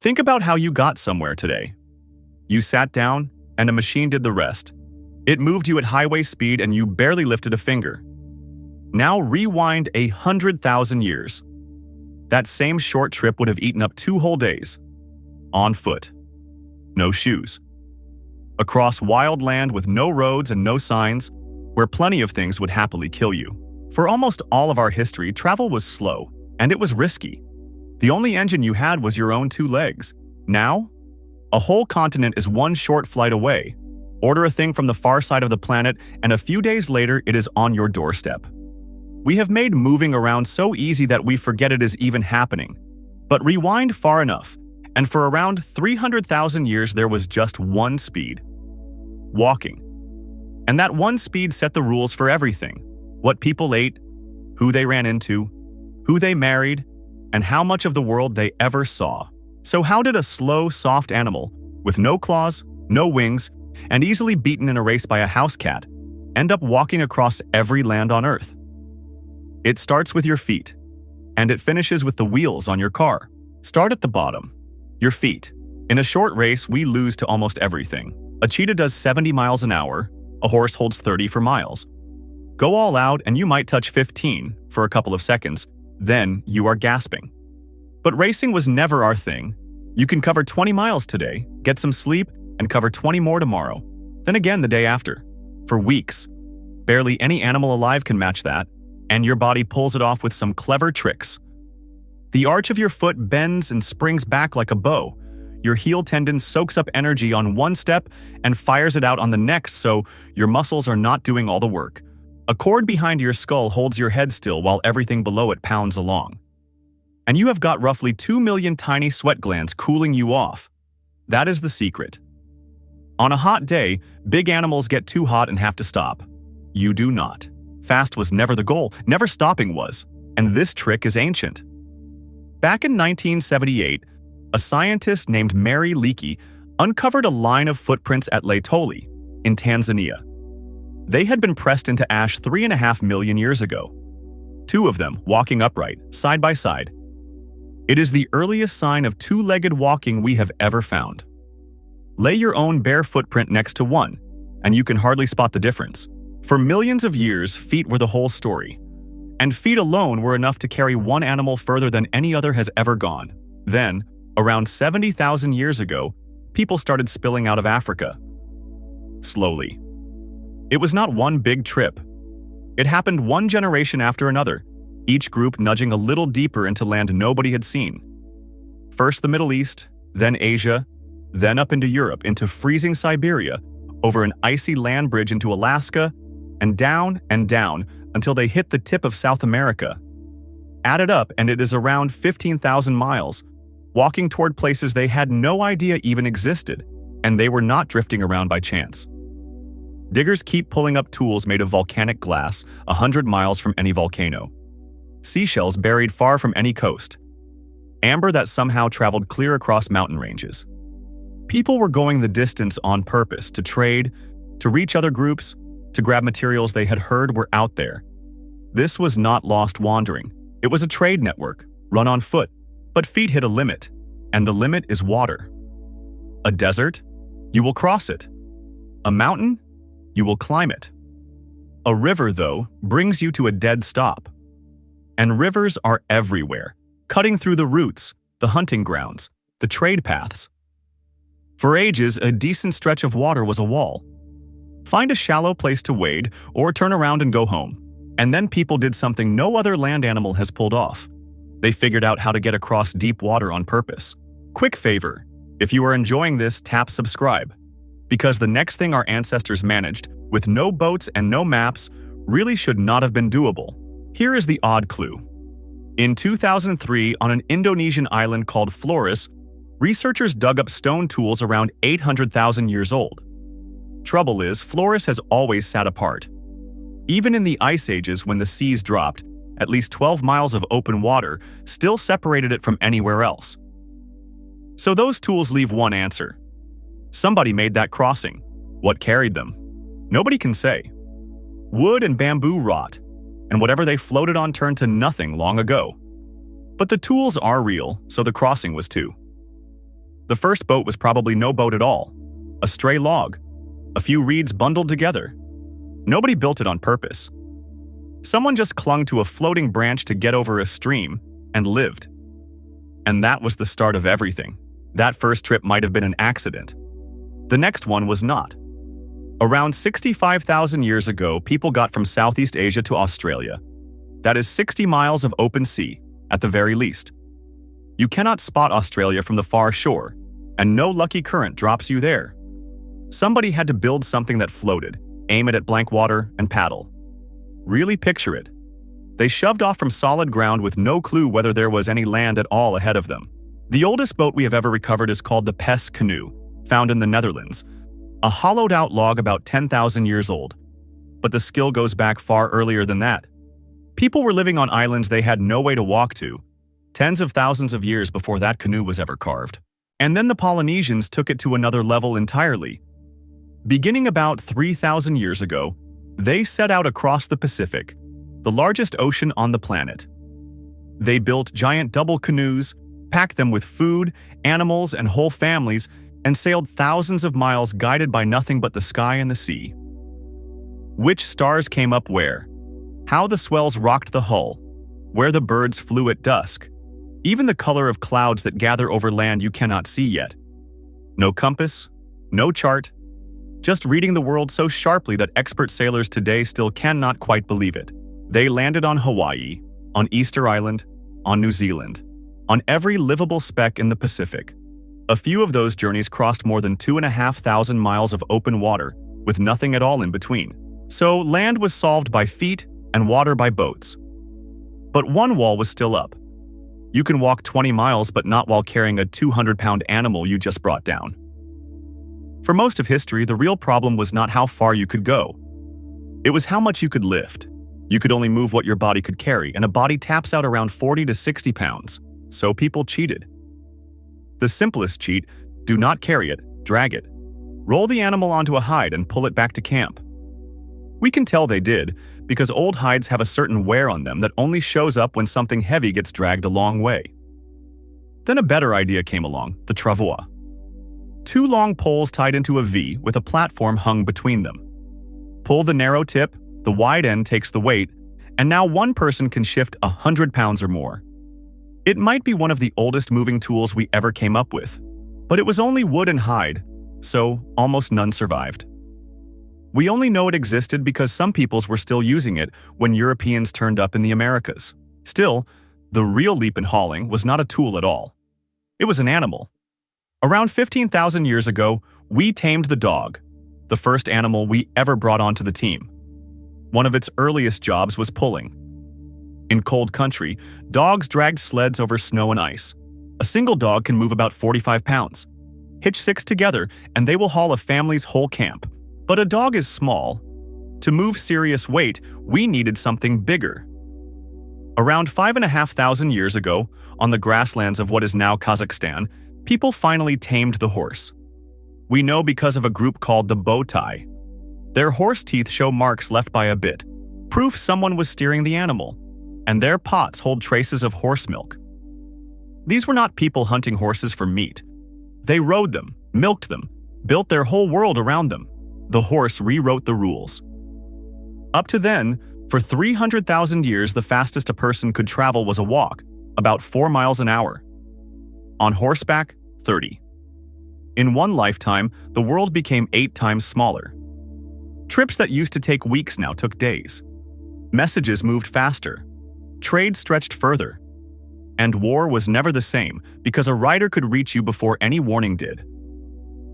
Think about how you got somewhere today. You sat down, and a machine did the rest. It moved you at highway speed and you barely lifted a finger. Now rewind 100,000 years. That same short trip would have eaten up 2 whole days. On foot. No shoes. Across wild land with no roads and no signs, where plenty of things would happily kill you. For almost all of our history, travel was slow, and it was risky. The only engine you had was your own 2 legs. Now, a whole continent is one short flight away. Order a thing from the far side of the planet, and a few days later, it is on your doorstep. We have made moving around so easy that we forget it is even happening. But rewind far enough, and for around 300,000 years there was just one speed. Walking. And that one speed set the rules for everything. What people ate, who they ran into, who they married, and how much of the world they ever saw. So how did a slow, soft animal, with no claws, no wings, and easily beaten in a race by a house cat, end up walking across every land on Earth? It starts with your feet, and it finishes with the wheels on your car. Start at the bottom. Your feet. In a short race, we lose to almost everything. A cheetah does 70 miles an hour, a horse holds 30 for miles. Go all out and you might touch 15 for a couple of seconds, then you are gasping. But racing was never our thing. You can cover 20 miles today, get some sleep, and cover 20 more tomorrow. Then again the day after. For weeks. Barely any animal alive can match that, and your body pulls it off with some clever tricks. The arch of your foot bends and springs back like a bow. Your heel tendon soaks up energy on one step and fires it out on the next, so your muscles are not doing all the work. A cord behind your skull holds your head still while everything below it pounds along. And you have got roughly 2 million tiny sweat glands cooling you off. That is the secret. On a hot day, big animals get too hot and have to stop. You do not. Fast was never the goal, never stopping was. And this trick is ancient. Back in 1978, a scientist named Mary Leakey uncovered a line of footprints at Laetoli, in Tanzania. They had been pressed into ash 3.5 million years ago. 2 of them walking upright, side by side. It is the earliest sign of 2-legged walking we have ever found. Lay your own bare footprint next to one, and you can hardly spot the difference. For millions of years, feet were the whole story. And feet alone were enough to carry one animal further than any other has ever gone. Then, around 70,000 years ago, people started spilling out of Africa. Slowly. It was not one big trip. It happened one generation after another, each group nudging a little deeper into land nobody had seen. First the Middle East, then Asia, then up into Europe, into freezing Siberia, over an icy land bridge into Alaska, and down until they hit the tip of South America. Add it up and it is around 15,000 miles, walking toward places they had no idea even existed, and they were not drifting around by chance. Diggers keep pulling up tools made of volcanic glass 100 miles from any volcano. Seashells buried far from any coast. Amber that somehow traveled clear across mountain ranges. People were going the distance on purpose to trade, to reach other groups, to grab materials they had heard were out there. This was not lost wandering. It was a trade network, run on foot. But feet hit a limit, and the limit is water. A desert? You will cross it. A mountain? You will climb it. A river, though, brings you to a dead stop. And rivers are everywhere, cutting through the routes, the hunting grounds, the trade paths. For ages, a decent stretch of water was a wall. Find a shallow place to wade or turn around and go home. And then people did something no other land animal has pulled off. They figured out how to get across deep water on purpose. Quick favor, if you are enjoying this, tap subscribe. Because the next thing our ancestors managed, with no boats and no maps, really should not have been doable. Here is the odd clue. In 2003, on an Indonesian island called Flores, researchers dug up stone tools around 800,000 years old. Trouble is, Flores has always sat apart. Even in the ice ages when the seas dropped, at least 12 miles of open water still separated it from anywhere else. So those tools leave one answer. Somebody made that crossing. What carried them? Nobody can say. Wood and bamboo rot, and whatever they floated on turned to nothing long ago. But the tools are real, so the crossing was too. The first boat was probably no boat at all, a stray log, a few reeds bundled together. Nobody built it on purpose. Someone just clung to a floating branch to get over a stream and lived. And that was the start of everything. That first trip might have been an accident. The next one was not. Around 65,000 years ago, people got from Southeast Asia to Australia. That is 60 miles of open sea, at the very least. You cannot spot Australia from the far shore, and no lucky current drops you there. Somebody had to build something that floated, aim it at blank water, and paddle. Really picture it. They shoved off from solid ground with no clue whether there was any land at all ahead of them. The oldest boat we have ever recovered is called the Pes canoe, found in the Netherlands, a hollowed-out log about 10,000 years old. But the skill goes back far earlier than that. People were living on islands they had no way to walk to, tens of thousands of years before that canoe was ever carved. And then the Polynesians took it to another level entirely. Beginning about 3,000 years ago, they set out across the Pacific, the largest ocean on the planet. They built giant double canoes, packed them with food, animals, and whole families, and sailed thousands of miles guided by nothing but the sky and the sea. Which stars came up where? How the swells rocked the hull? Where the birds flew at dusk? Even the color of clouds that gather over land you cannot see yet. No compass, no chart, just reading the world so sharply that expert sailors today still cannot quite believe it. They landed on Hawaii, on Easter Island, on New Zealand, on every livable speck in the Pacific. A few of those journeys crossed more than 2,500 miles of open water, with nothing at all in between. So land was solved by feet and water by boats. But one wall was still up. You can walk 20 miles but not while carrying a 200-pound animal you just brought down. For most of history, the real problem was not how far you could go. It was how much you could lift. You could only move what your body could carry, and a body taps out around 40 to 60 pounds. So people cheated. The simplest cheat: do not carry it, drag it. Roll the animal onto a hide and pull it back to camp. We can tell they did, because old hides have a certain wear on them that only shows up when something heavy gets dragged a long way. Then a better idea came along, the travois. 2 long poles tied into a V with a platform hung between them. Pull the narrow tip, the wide end takes the weight, and now one person can shift 100 pounds or more. It might be one of the oldest moving tools we ever came up with, but it was only wood and hide, so almost none survived. We only know it existed because some peoples were still using it when Europeans turned up in the Americas. Still, the real leap in hauling was not a tool at all. It was an animal. Around 15,000 years ago, we tamed the dog, the first animal we ever brought onto the team. One of its earliest jobs was pulling. In cold country, dogs dragged sleds over snow and ice. A single dog can move about 45 pounds. Hitch 6 together, and they will haul a family's whole camp. But a dog is small. To move serious weight, we needed something bigger. Around 5,500 years ago, on the grasslands of what is now Kazakhstan, people finally tamed the horse. We know because of a group called the Botai. Their horse teeth show marks left by a bit, proof someone was steering the animal, and their pots hold traces of horse milk. These were not people hunting horses for meat. They rode them, milked them, built their whole world around them. The horse rewrote the rules. Up to then, for 300,000 years, the fastest a person could travel was a walk, about 4 miles an hour. On horseback, 30. In one lifetime, the world became 8 times smaller. Trips that used to take weeks now took days. Messages moved faster. Trade stretched further. And war was never the same because a rider could reach you before any warning did.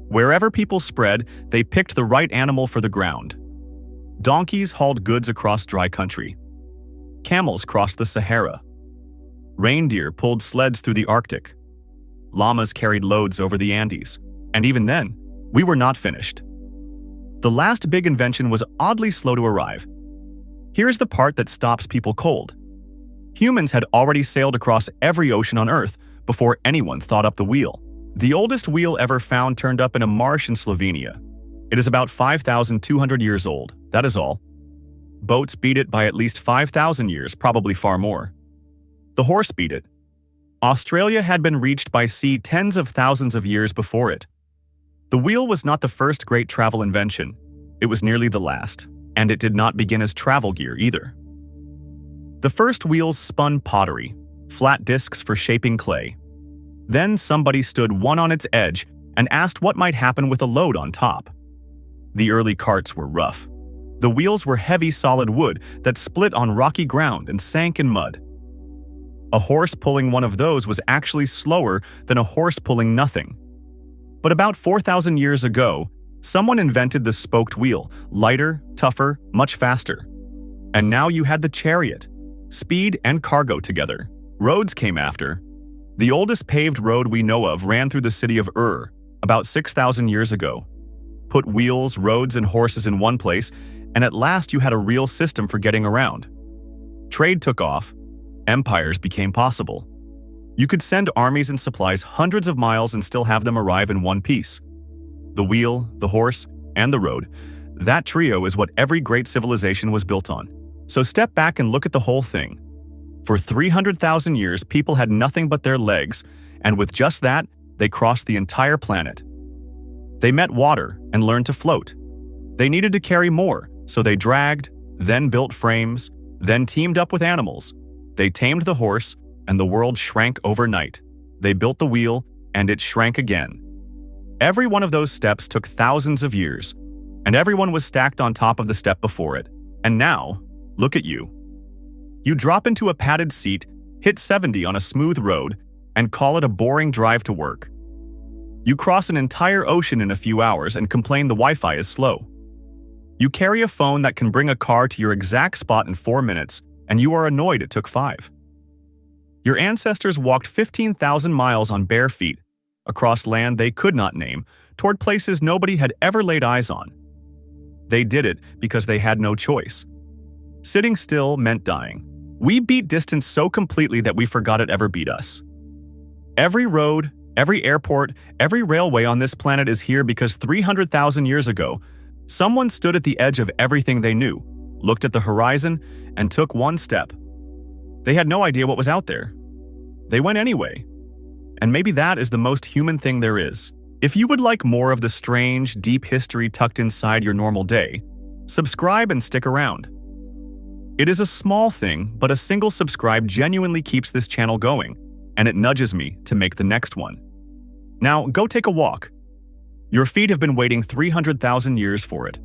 Wherever people spread, they picked the right animal for the ground. Donkeys hauled goods across dry country. Camels crossed the Sahara. Reindeer pulled sleds through the Arctic. Llamas carried loads over the Andes. And even then, we were not finished. The last big invention was oddly slow to arrive. Here's the part that stops people cold. Humans had already sailed across every ocean on Earth before anyone thought up the wheel. The oldest wheel ever found turned up in a marsh in Slovenia. It is about 5,200 years old, that is all. Boats beat it by at least 5,000 years, probably far more. The horse beat it. Australia had been reached by sea tens of thousands of years before it. The wheel was not the first great travel invention. It was nearly the last, and it did not begin as travel gear either. The first wheels spun pottery, flat discs for shaping clay. Then somebody stood one on its edge and asked what might happen with a load on top. The early carts were rough. The wheels were heavy solid wood that split on rocky ground and sank in mud. A horse pulling one of those was actually slower than a horse pulling nothing. But about 4,000 years ago, someone invented the spoked wheel, lighter, tougher, much faster. And now you had the chariot, speed and cargo together. Roads came after. The oldest paved road we know of ran through the city of about 6,000 years ago. Put wheels, roads, and horses in one place, and at last you had a real system for getting around. Trade took off. Empires became possible. You could send armies and supplies hundreds of miles and still have them arrive in one piece. The wheel, the horse, and the road, that trio is what every great civilization was built on. So step back and look at the whole thing. For 300,000 years, people had nothing but their legs, and with just that, they crossed the entire planet. They met water and learned to float. They needed to carry more, so they dragged, then built frames, then teamed up with animals. They tamed the horse, and the world shrank overnight. They built the wheel, and it shrank again. Every one of those steps took thousands of years, and everyone was stacked on top of the step before it. And now, look at you. You drop into a padded seat, hit 70 on a smooth road, and call it a boring drive to work. You cross an entire ocean in a few hours and complain the Wi-Fi is slow. You carry a phone that can bring a car to your exact spot in 4 minutes, and you are annoyed it took 5. Your ancestors walked 15,000 miles on bare feet, across land they could not name, toward places nobody had ever laid eyes on. They did it because they had no choice. Sitting still meant dying. We beat distance so completely that we forgot it ever beat us. Every road, every airport, every railway on this planet is here because 300,000 years ago, someone stood at the edge of everything they knew, looked at the horizon, and took one step. They had no idea what was out there. They went anyway. And maybe that is the most human thing there is. If you would like more of the strange, deep history tucked inside your normal day, subscribe and stick around. It is a small thing, but a single subscribe genuinely keeps this channel going, and it nudges me to make the next one. Now, go take a walk. Your feet have been waiting 300,000 years for it.